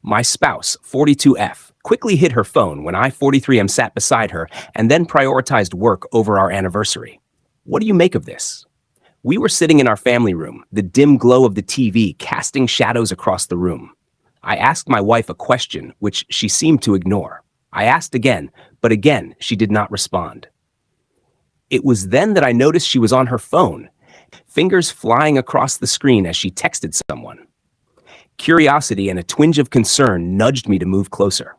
My spouse, 42F, quickly hid her phone when I, 43M, sat beside her and then prioritized work over our anniversary. What do you make of this? We were sitting in our family room, the dim glow of the TV casting shadows across the room. I asked my wife a question, which she seemed to ignore. I asked again, but again, she did not respond. It was then that I noticed she was on her phone, fingers flying across the screen as she texted someone. Curiosity and a twinge of concern nudged me to move closer.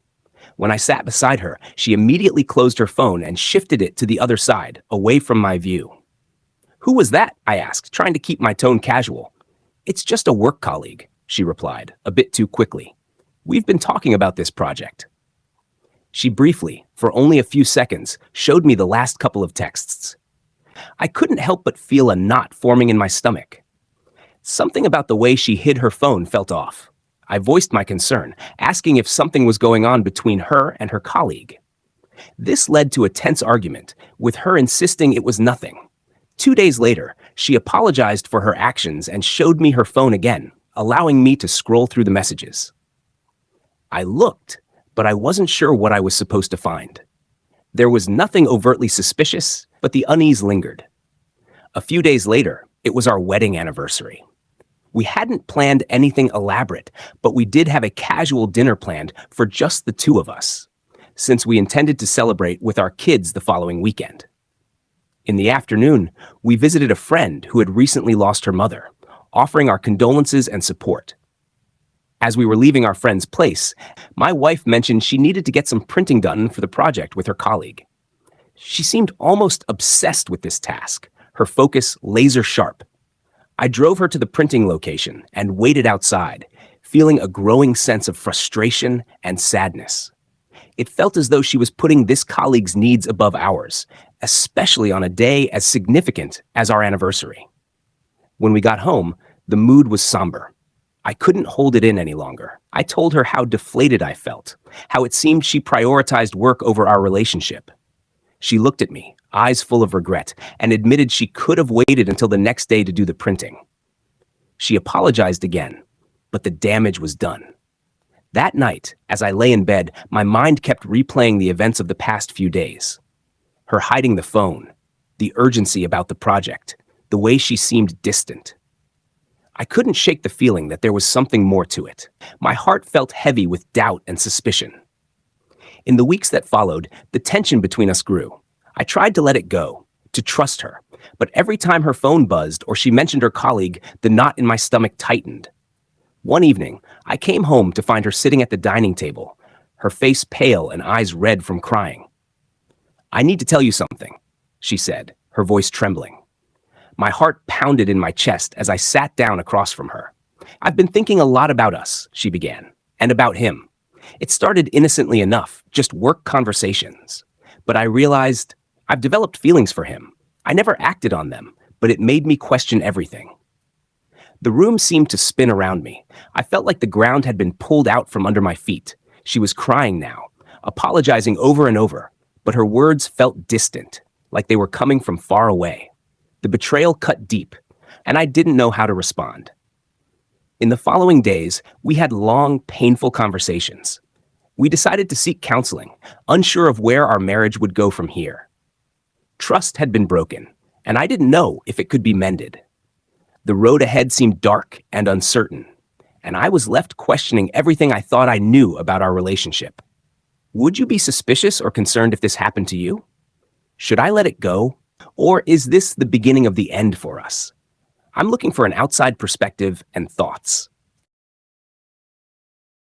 When I sat beside her, she immediately closed her phone and shifted it to the other side, away from my view. "Who was that?" I asked, trying to keep my tone casual. "It's just a work colleague," she replied, a bit too quickly. "We've been talking about this project." She briefly, for only a few seconds, showed me the last couple of texts. I couldn't help but feel a knot forming in my stomach. Something about the way she hid her phone felt off. I voiced my concern, asking if something was going on between her and her colleague. This led to a tense argument, with her insisting it was nothing. 2 days later, she apologized for her actions and showed me her phone again, allowing me to scroll through the messages. I looked, but I wasn't sure what I was supposed to find. There was nothing overtly suspicious, but the unease lingered. A few days later, it was our wedding anniversary. We hadn't planned anything elaborate, but we did have a casual dinner planned for just the two of us, since we intended to celebrate with our kids the following weekend. In the afternoon, we visited a friend who had recently lost her mother, offering our condolences and support. As we were leaving our friend's place, my wife mentioned she needed to get some printing done for the project with her colleague. She seemed almost obsessed with this task, her focus laser sharp. I drove her to the printing location and waited outside, feeling a growing sense of frustration and sadness. It felt as though she was putting this colleague's needs above ours, especially on a day as significant as our anniversary. When we got home, the mood was somber. I couldn't hold it in any longer. I told her how deflated I felt, how it seemed she prioritized work over our relationship. She looked at me, eyes full of regret, and admitted she could have waited until the next day to do the printing. She apologized again, but the damage was done. That night, as I lay in bed, my mind kept replaying the events of the past few days. Her hiding the phone, the urgency about the project, the way she seemed distant. I couldn't shake the feeling that there was something more to it. My heart felt heavy with doubt and suspicion. In the weeks that followed, the tension between us grew. I tried to let it go, to trust her, but every time her phone buzzed or she mentioned her colleague, the knot in my stomach tightened. One evening, I came home to find her sitting at the dining table, her face pale and eyes red from crying. "I need to tell you something," she said, her voice trembling. My heart pounded in my chest as I sat down across from her. "I've been thinking a lot about us," she began, "and about him. It started innocently enough, just work conversations. But I realized I've developed feelings for him. I never acted on them, but it made me question everything." The room seemed to spin around me. I felt like the ground had been pulled out from under my feet. She was crying now, apologizing over and over, but her words felt distant, like they were coming from far away. The betrayal cut deep, and I didn't know how to respond. In the following days, we had long, painful conversations. We decided to seek counseling, unsure of where our marriage would go from here. Trust had been broken, and I didn't know if it could be mended. The road ahead seemed dark and uncertain, and I was left questioning everything I thought I knew about our relationship. Would you be suspicious or concerned if this happened to you? Should I let it go? Or is this the beginning of the end for us? I'm looking for an outside perspective and thoughts.